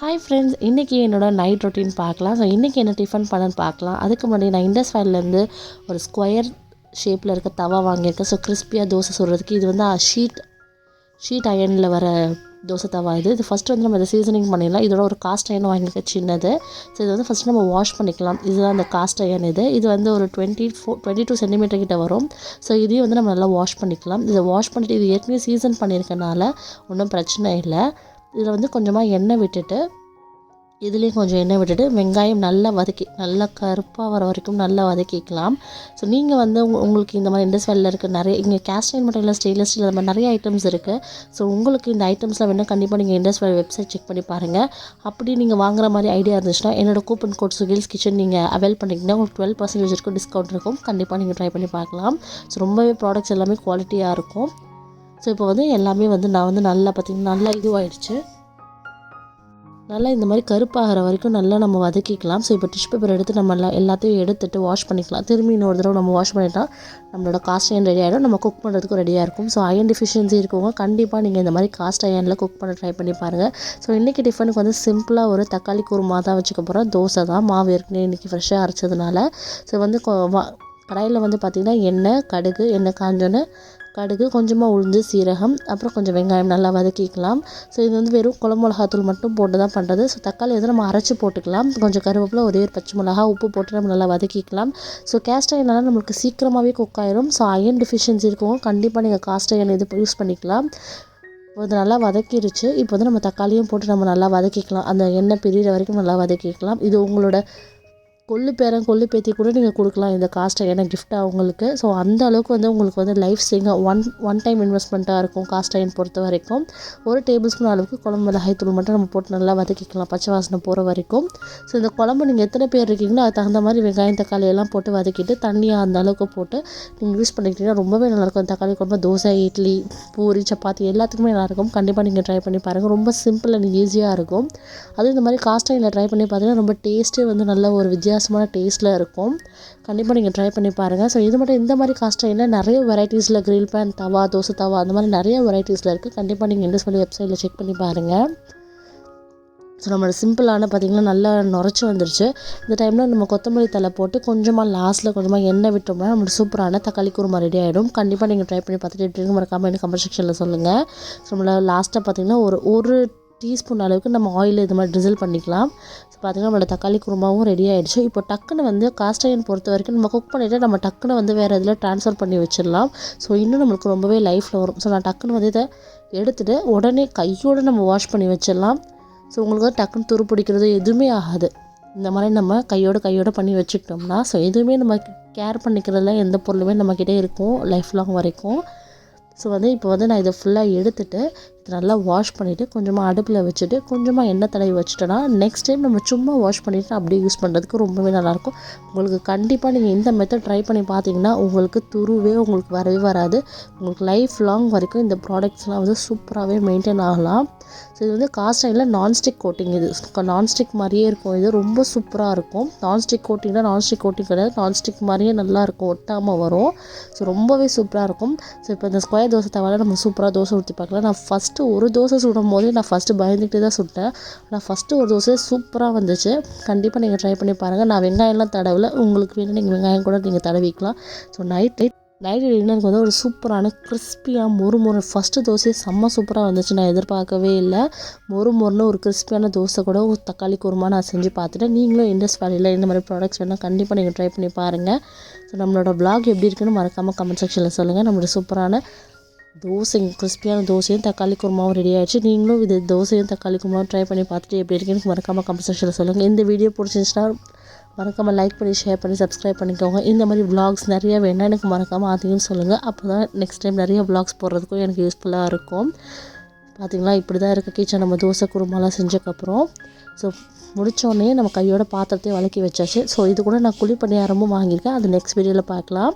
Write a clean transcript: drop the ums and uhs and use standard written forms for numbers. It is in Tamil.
ஹாய் ஃப்ரெண்ட்ஸ், இன்றைக்கி என்னோட நைட் ரொட்டீன் பார்க்கலாம். ஸோ இன்றைக்கி என்ன டிஃபன் பண்ணன்னு பார்க்கலாம். அதுக்கு முன்னாடி நான் இண்டஸ் வேல்லேருந்து ஒரு ஸ்கொயர் ஷேப்பில் இருக்க தவா வாங்கியிருக்கேன். ஸோ கிறிஸ்பியாக தோசை சுடுறதுக்கு இது வந்து ஷீட் அயனில் வர தோசை தவா. இது ஃபஸ்ட்டு வந்து நம்ம இதை சீசனிங் பண்ணிடலாம். இதோட ஒரு காஸ்ட் அயன் வாங்கியிருக்க சின்னது. ஸோ இது வந்து ஃபஸ்ட்டு நம்ம வாஷ் பண்ணிக்கலாம். இதுதான் அந்த காஸ்ட் அயன். இது வந்து ஒரு 22 சென்டிமீட்டர் கிட்ட வரும். ஸோ இதையும் வந்து நம்ம நல்லா வாஷ் பண்ணிக்கலாம். இதை வாஷ் பண்ணிவிட்டு இது ஏற்கனவே சீசன் பண்ணியிருக்கனால ஒன்றும் பிரச்சனை இல்லை. இதில் வந்து கொஞ்சமாக எண்ணெய் விட்டுட்டு இதுலேயும் கொஞ்சம் எண்ணெய் விட்டுட்டு வெங்காயம் நல்லா கருப்பாக வர வரைக்கும் நல்லா வதக்கிக்கலாம். ஸோ நீங்கள் வந்து உங்களுக்கு இந்த மாதிரி இண்டஸ் வேலில் இருக்க நிறைய இங்கே கேஸ்ட் அயர்ன் மட்டும் இல்லை, ஸ்டெயின்லெஸ் ஸ்டீல் அந்த மாதிரி நிறைய ஐட்டம்ஸ் இருக்குது. ஸோ உங்களுக்கு இந்த ஐட்டம்ஸ்லாம் வேணும் கண்டிப்பாக நீங்கள் இண்டஸ் வேல் வெப்சைட் செக் பண்ணி பாருங்கள். அப்படி நீங்கள் வாங்குற மாதிரி ஐடியா இருந்துச்சுன்னா என்னோடய கூப்பன் கோட் சுகில்ஸ் கிச்சன் நீங்கள் அவைல் பண்ணிங்கன்னா உங்களுக்கு 12% இருக்கும் டிஸ்கவுண்ட் இருக்கும். கண்டிப்பாக நீங்கள் ட்ரை பண்ணி பார்க்கலாம். ஸோ ரொம்பவே ப்ராடக்ட்ஸ் எல்லாமே குவாலிட்டியாக இருக்கும். ஸோ இப்போ வந்து எல்லாமே வந்து நான் வந்து நல்லா பார்த்திங்கன்னா நல்லா இதுவாகிடுச்சு. நல்லா இந்த மாதிரி கருப்பாகிற வரைக்கும் நல்லா நம்ம வதக்கிக்கலாம். ஸோ இப்போ டிஷ் பேப்பர் எடுத்து நம்ம எல்லாத்தையும் எடுத்துகிட்டு வாஷ் பண்ணிக்கலாம். திரும்பி இன்னொரு தடவை நம்ம வாஷ் பண்ணிட்டால் நம்மளோட காஸ்ட் அயன் ரெடி ஆகிடும். நம்ம குக் பண்ணுறதுக்கும் ரெடியாக இருக்கும். ஸோ அயன் டிஃபிஷியன்சி இருக்கவங்க கண்டிப்பாக நீங்கள் இந்த மாதிரி காஸ்ட் அயனில் குக் பண்ண ட்ரை பண்ணி பாருங்கள். ஸோ இன்றைக்கி டிஃபனுக்கு வந்து சிம்பிளாக ஒரு தக்காளி குருமா தான் வச்சுக்க போகிறோம். தோசை தான், மாவு ஏற்கனவே இன்றைக்கி ஃப்ரெஷ்ஷாக அரைச்சதுனால. ஸோ வந்து கடாயில் வந்து பார்த்திங்கன்னா எண்ணெய் காஞ்சோன்னு கடுகு, கொஞ்சமாக உளுந்து, சீரகம், அப்புறம் கொஞ்சம் வெங்காயம் நல்லா வதக்கிக்கலாம். ஸோ இது வந்து வெறும் குழம்பு மிளகாத்தூள் மட்டும் போட்டு தான் பண்ணுறது. ஸோ தக்காளி வந்து நம்ம அரைச்சி போட்டுக்கலாம். கொஞ்சம் கருவேப்பிலை, ஒரே ஒரு பச்சை மிளகா, உப்பு போட்டு நம்ம நல்லா வதக்கிக்கலாம். ஸோ கேஸ்ட் அயனால் நம்மளுக்கு சீக்கிரமாகவே குக் ஆயிரும். ஸோ அயன் டிஃபிஷியன்சி இருக்கவும் கண்டிப்பாக நீங்கள் காஸ்ட் அயன் இது யூஸ் பண்ணிக்கலாம். அது நல்லா வதக்கிடுச்சு. இப்போ வந்து நம்ம தக்காளியும் போட்டு நம்ம நல்லா வதக்கிக்கலாம். அந்த எண்ணெய் பிரிகிற வரைக்கும் நல்லா வதக்கிக்கலாம். இது உங்களோட கொள்ளு பேத்தி கூட நீங்கள் கொடுக்கலாம் இந்த காஸ்ட் அயனை கிஃப்டாக உங்களுக்கு. ஸோ அந்த அளவுக்கு வந்து உங்களுக்கு வந்து லைஃப் சேவிங் ஒன் டைம் இன்வெஸ்ட்மெண்ட்டாக இருக்கும் காஸ்ட் அயன் பொறுத்த வரைக்கும். ஒரு டேபிள் ஸ்பூன் அளவுக்கு குழம்பு மிளகாய் தூள் மட்டும் நம்ம போட்டு நல்லா வதக்கிக்கலாம் பச்சை வாசனை போகிற வரைக்கும். ஸோ இந்த குழம்பு நீங்கள் எத்தனை பேர் இருக்கீங்களோ அது தகுந்த மாதிரி வெங்காயம் தக்காளி எல்லாம் போட்டு வதக்கிட்டு தண்ணியாக அந்த அளவுக்கு போட்டு நீங்கள் யூஸ் பண்ணிக்கிட்டீங்கன்னா ரொம்பவே நல்லாயிருக்கும். தக்காளி குழம்பு தோசை, இட்லி, பூரி, சப்பாத்தி எல்லாத்துக்குமே நல்லாயிருக்கும். கண்டிப்பாக நீங்கள் ட்ரை பண்ணி பாருங்கள். ரொம்ப சிம்பிள் அண்ட் ஈஸியாக இருக்கும். அதுவும் இந்த மாதிரி காஸ்ட் அயனில் ட்ரை பண்ணி பார்த்தீங்கன்னா ரொம்ப டேஸ்ட்டே வந்து நல்ல ஒரு வித்தியாசமான டேஸ்ட்டில் இருக்கும். கண்டிப்பாக நீங்கள் ட்ரை பண்ணி பாருங்கள். ஸோ இது மட்டும் இந்த மாதிரி காஸ்ட் அயனில் நிறைய வெரைட்டிஸில் கிரில் பேன் தவா, தோசை தவா அந்த மாதிரி நிறைய வெரைட்டிஸில் இருக்குது. கண்டிப்பாக நீங்கள் இண்டஸ் வேலி வெப்சைட்டில் செக் பண்ணி பாருங்கள். ஸோ நம்மளோட சிம்பிளான பார்த்திங்கன்னா நல்லா நுரைச்சி வந்துருச்சு. இந்த டைமில் நம்ம கொத்தமல்லி தலை போட்டு கொஞ்சமாக லாஸ்ட்டில் கொஞ்சமாக எண்ணெய் விட்டோம்னா நம்மளுக்கு சூப்பரான தக்காளி குருமா ரெடி ஆகிடும். கண்டிப்பாக நீங்கள் ட்ரை பண்ணி பார்த்துட்டு எப்படி மறக்காமல் எனக்கு கமெண்ட் செக்ஷனில் சொல்லுங்கள். ஸோ நம்மள லாஸ்ட்டாக பார்த்திங்கன்னா ஒரு டீஸ்பூன் அளவுக்கு நம்ம ஆயில் இது மாதிரி ட்ரிசில் பண்ணிக்கலாம். ஸோ பார்த்திங்கன்னா நம்மளோட தக்காளி குருமாவும் ரெடி ஆகிடுச்சு. இப்போ டக்குன்னு வந்து காஸ்ட் அயன் பொறுத்த வரைக்கும் நம்ம குக் பண்ணிவிட்டு நம்ம டக்குன்னு வந்து வேறு இதில் ட்ரான்ஸ்ஃபர் பண்ணி வச்சிடலாம். ஸோ இன்னும் நம்மளுக்கு ரொம்பவே லைஃப்பில் வரும். ஸோ நான் டக்குன்னு வந்து இதை எடுத்துகிட்டு உடனே கையோடு நம்ம வாஷ் பண்ணி வச்சிடலாம். ஸோ உங்களுக்கு வந்து டக்குன்னு துரு பிடிக்கிறது எதுவுமே ஆகாது. இந்த மாதிரி நம்ம கையோடு பண்ணி வச்சுக்கிட்டோம்னா ஸோ எதுவுமே நம்ம கேர் பண்ணிக்கிறதுல எந்த பொருளுமே நம்மக்கிட்டே இருக்கும் லைஃப் லாங் வரைக்கும். ஸோ வந்து இப்போ வந்து நான் இதை ஃபுல்லாக எடுத்துகிட்டு நல்லா வாஷ் பண்ணிவிட்டு கொஞ்சமாக அடுப்பில் வச்சுட்டு கொஞ்சமாக எண்ணெய் தடவி வச்சுட்டோன்னா நெக்ஸ்ட் டைம் நம்ம சும்மா வாஷ் பண்ணிவிட்டு அப்படியே யூஸ் பண்ணுறதுக்கு ரொம்பவே நல்லாயிருக்கும். உங்களுக்கு கண்டிப்பாக நீங்கள் இந்த மெத்தட் ட்ரை பண்ணி பார்த்தீங்கன்னா உங்களுக்கு துருவே உங்களுக்கு வரவே வராது. உங்களுக்கு லைஃப் லாங் வரைக்கும் இந்த ப்ராடக்ட்ஸ்லாம் வந்து சூப்பராகவே மெயின்டைன் ஆகலாம். ஸோ இது வந்து காஸ்ட் அயனில் நான்ஸ்டிக் கோட்டிங். இது நான்ஸ்டிக் மாதிரியே இருக்கும். இது ரொம்ப சூப்பராக இருக்கும். நான்ஸ்டிக் கோட்டிங் கிடையாது, நான்ஸ்டிக் மாதிரியே நல்லாயிருக்கும், ஒட்டாமல் வரும். ஸோ ரொம்பவே சூப்பராக இருக்கும். ஸோ இப்போ இந்த ஸ்கொயர் தோசை தவால நம்ம சூப்பராக தோசை ஊற்றி பார்க்கலாம். நான் ஃபஸ்ட்டு ஒரு தோசை சுடும் போதே நான் பயந்துக்கிட்டே தான் சுட்டேன். ஆனால் ஒரு தோசை சூப்பராக வந்துச்சு. கண்டிப்பாக நீங்கள் ட்ரை பண்ணி பாருங்கள். நான் வெங்காயம்லாம் தடவலை, உங்களுக்கு வேணும் நீங்கள் வெங்காயம் கூட நீங்கள் தடவிக்கலாம். ஸோ நைட் டின்னருக்கு வந்து ஒரு சூப்பரான கிறிஸ்பியாக மொறு ஃபஸ்ட்டு தோசையே செம்ம சூப்பராக வந்துச்சு. நான் எதிர்பார்க்கவே இல்லை. மொறுன்னு ஒரு கிறிஸ்பியான தோசை கூட ஒரு தக்காளி குருமா நான் செஞ்சு பார்த்துட்டேன். நீங்களும் இண்டஸ் வேலியில் இந்த மாதிரி ப்ராடக்ட்ஸ் வேணால் கண்டிப்பாக நீங்கள் ட்ரை பண்ணி பாருங்கள். ஸோ நம்மளோட vlog எப்படி இருக்குன்னு மறக்காமல் கமெண்ட் செக்ஷனில் சொல்லுங்கள். நம்மளோட சூப்பரான கிறிஸ்பியான தோசையும் தக்காளி குருமாவும் ரெடி ஆகிடுச்சு. நீங்களும் இது தோசையும் தக்காளி குருமாவும் ட்ரை பண்ணி பார்த்துட்டு எப்படி இருக்குன்னு மறக்காமல் கமெண்ட் செக்ஷனில் சொல்லுங்கள். இந்த வீடியோ பிடிச்சிருந்துச்சுன்னா மறக்காமல் லைக் பண்ணி ஷேர் பண்ணி சப்ஸ்கிரைப் பண்ணிக்கோங்க. இந்த மாதிரி vlogs நிறையா வேணால் எனக்கு மறக்காமல் அதையும் சொல்லுங்கள். அப்போ தான் நெக்ஸ்ட் டைம் நிறைய vlogs போடுறதுக்கும் எனக்கு யூஸ்ஃபுல்லாக இருக்கும். பார்த்திங்களா, இப்படி தான் இருக்குது கிச்சன் நம்ம தோசை குருமாலாம் செஞ்சக்கப்புறம். ஸோ முடித்தோடனே நம்ம கையோட பாத்திரத்தையும் வதக்கி வச்சாச்சு. ஸோ இது கூட நான் குழி பணியாரமும் வாங்கியிருக்கேன். அது நெக்ஸ்ட் வீடியோவில் பார்க்கலாம்.